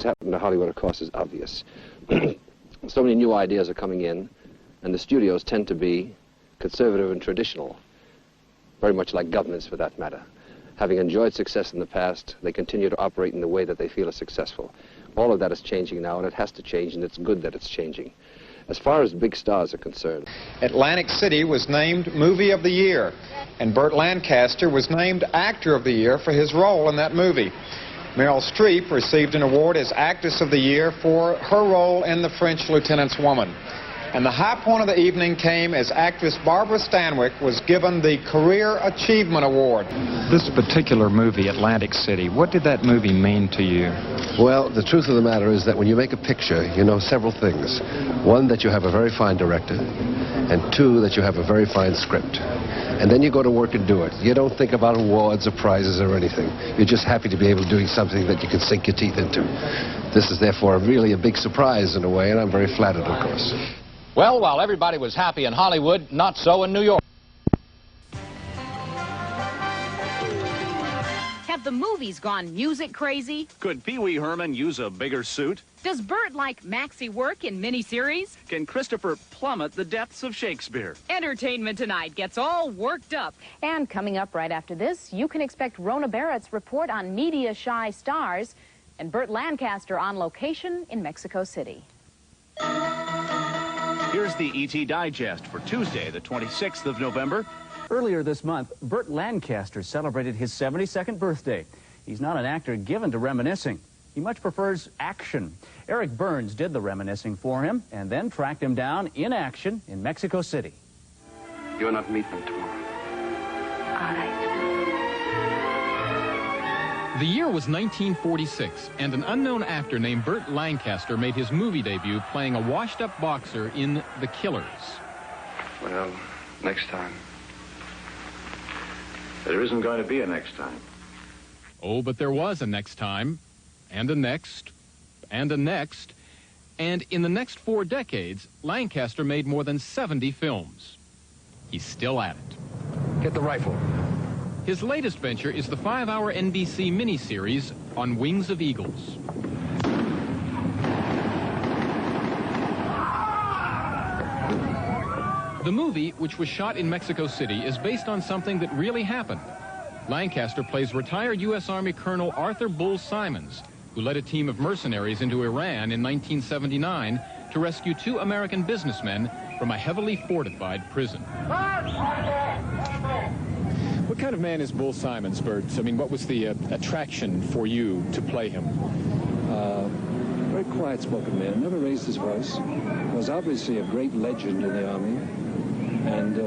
happened to Hollywood, of course, is obvious. So many new ideas are coming in, and the studios tend to be conservative and traditional, very much like governments for that matter. Having enjoyed success in the past, they continue to operate in the way that they feel is successful. All of that is changing now, and it has to change, and it's good that it's changing. As far as big stars are concerned, Atlantic City was named Movie of the Year, and Burt Lancaster was named Actor of the Year for his role in that movie. Meryl Streep received an award as Actress of the Year for her role in The French Lieutenant's Woman. And the high point of the evening came as actress Barbara Stanwyck was given the Career Achievement Award. This particular movie, Atlantic City, what did that movie mean to you? well, the truth of the matter is that when you make a picture, you know several things. One, that you have a very fine director, and two, that you have a very fine script. And then you go to work and do it. You don't think about awards or prizes or anything. You're just happy to be able to do something that you can sink your teeth into. This is therefore really a big surprise in a way, and I'm very flattered, of course. Well, while everybody was happy in Hollywood, not so in New York. Have the movies gone music crazy? Could Pee Wee Herman use a bigger suit? Does Burt like maxi work in miniseries? Can Christopher plummet the depths of Shakespeare? Entertainment Tonight gets all worked up. And coming up right after this, you can expect Rona Barrett's report on media-shy stars and Burt Lancaster on location in Mexico City. Here's the ET Digest for Tuesday, the 26th of November. Earlier this month, Burt Lancaster celebrated his 72nd birthday. He's not an actor given to reminiscing. He much prefers action. Eric Burns did the reminiscing for him and then tracked him down in action in Mexico City. You're not meeting them tomorrow. All right. The year was 1946, and an unknown actor named Burt Lancaster made his movie debut playing a washed-up boxer in The Killers. Well, next time. There isn't going to be a next time. Oh, but there was a next time, and a next, and a next, and in the next 4 decades, Lancaster made more than 70 films. He's still at it. Get the rifle. His latest venture is the 5-hour NBC miniseries On Wings of Eagles. The movie, which was shot in Mexico City, is based on something that really happened. Lancaster plays retired U.S. Army Colonel Arthur Bull Simons, who led a team of mercenaries into Iran in 1979 to rescue 2 American businessmen from a heavily fortified prison. What kind of man is Bull Simons, Burt? I mean, what was the attraction for you to play him? Very quiet-spoken man, never raised his voice. Was obviously a great legend in the Army, and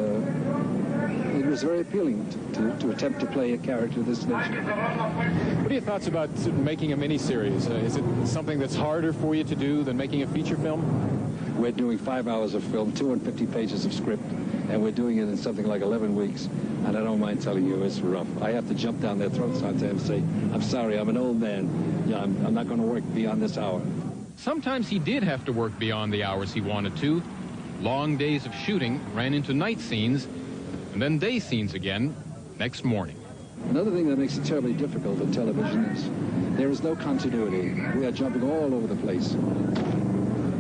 it was very appealing to attempt to play a character of this nature. What are your thoughts about making a miniseries? Is it something that's harder for you to do than making a feature film? We're doing 5 hours of film, 250 pages of script, and we're doing it in something like 11 weeks, and I don't mind telling you, it's rough. I have to jump down their throats sometimes and say, I'm sorry, I'm an old man. Yeah, I'm not going to work beyond this hour. Sometimes he did have to work beyond the hours he wanted to. Long days of shooting ran into night scenes, and then day scenes again next morning. Another thing that makes it terribly difficult in television is there is no continuity. We are jumping all over the place.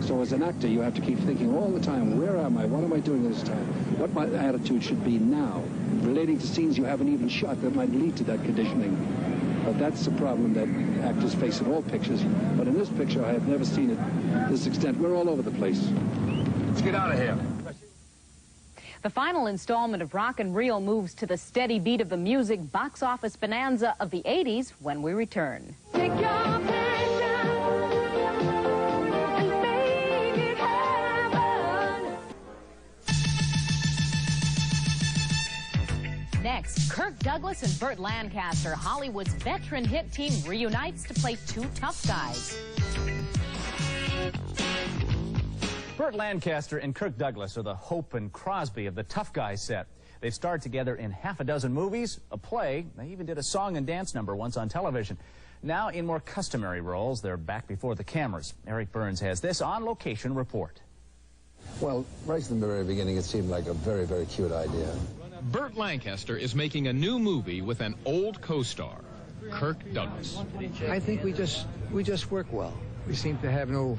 So as an actor, you have to keep thinking all the time, where am I? What am I doing this time? What my attitude should be now, relating to scenes you haven't even shot that might lead to that conditioning. But that's the problem that actors face in all pictures. But in this picture, I have never seen it to this extent. We're all over the place. Let's get out of here. The final installment of Rock and Reel moves to the steady beat of the music box office bonanza of the 80s when we return. Take your passion and make it happen. Next, Kirk Douglas and Burt Lancaster, Hollywood's veteran hit team, reunites to play 2 tough guys. Burt Lancaster and Kirk Douglas are the Hope and Crosby of the tough guy set. They've starred together in half a dozen movies, a play. They even did a song and dance number once on television. Now, in more customary roles, they're back before the cameras. Eric Burns has this on-location report. Well, right from the very beginning, it seemed like a very, very cute idea. Burt Lancaster is making a new movie with an old co-star, Kirk Douglas. I think we just we just work well. We seem to have no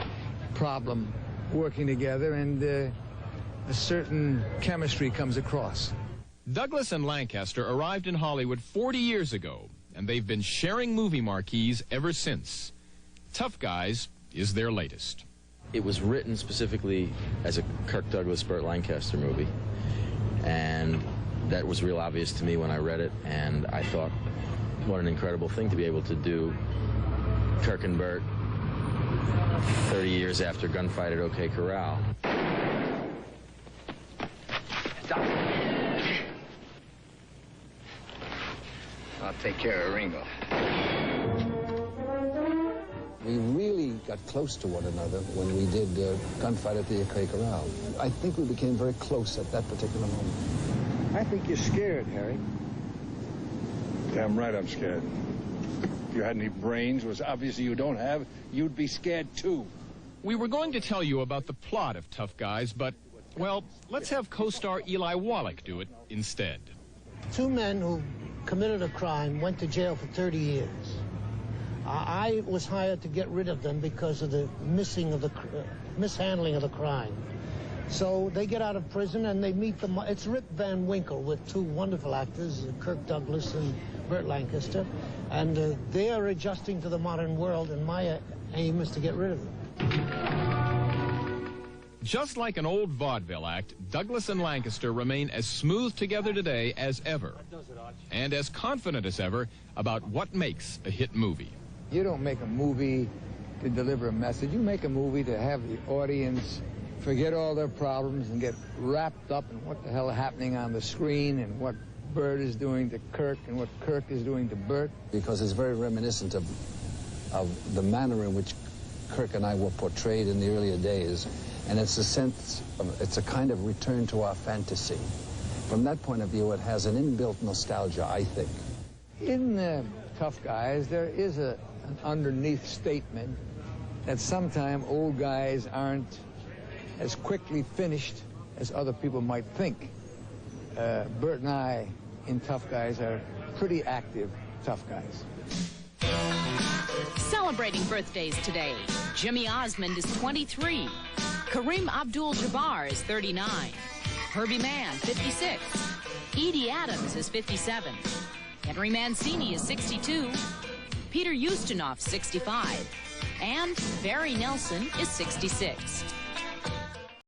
problem working together, and a certain chemistry comes across. Douglas and Lancaster arrived in Hollywood 40 years ago, and they've been sharing movie marquees ever since. Tough Guys is their latest. It was written specifically as a Kirk Douglas, Burt Lancaster movie, and that was real obvious to me when I read it, and I thought, what an incredible thing to be able to do Kirk and Burt 30 years after Gunfight at OK Corral. Stop. I'll take care of Ringo. We really got close to one another when we did Gunfight at the OK Corral. I think we became very close at that particular moment. I think you're scared, Harry. Damn right I'm scared. If you had any brains, which obviously you don't have, you'd be scared too. We were going to tell you about the plot of Tough Guys, but, well, let's have co-star Eli Wallach do it instead. Two men who committed a crime went to jail for 30 years. I was hired to get rid of them because of the mishandling of the crime. So they get out of prison and they meet it's Rip Van Winkle with two wonderful actors, Kirk Douglas and Burt Lancaster, and they are adjusting to the modern world, and my aim is to get rid of them. Just like an old vaudeville act, Douglas and Lancaster remain as smooth together today as ever, and as confident as ever about what makes a hit movie. You don't make a movie to deliver a message. You make a movie to have the audience forget all their problems and get wrapped up in what the hell is happening on the screen and what Burt is doing to Kirk and what Kirk is doing to Burt. Because it's very reminiscent of the manner in which Kirk and I were portrayed in the earlier days, and it's a kind of return to our fantasy. From that point of view, it has an inbuilt nostalgia, I think. In Tough Guys, there is an underneath statement that sometimes old guys aren't as quickly finished as other people might think. Burt and I in Tough Guys are pretty active tough guys. Celebrating birthdays today. Jimmy Osmond is 23. Kareem Abdul-Jabbar is 39. Herbie Mann, 56. Edie Adams is 57. Henry Mancini is 62. Peter Ustinov, 65. And Barry Nelson is 66.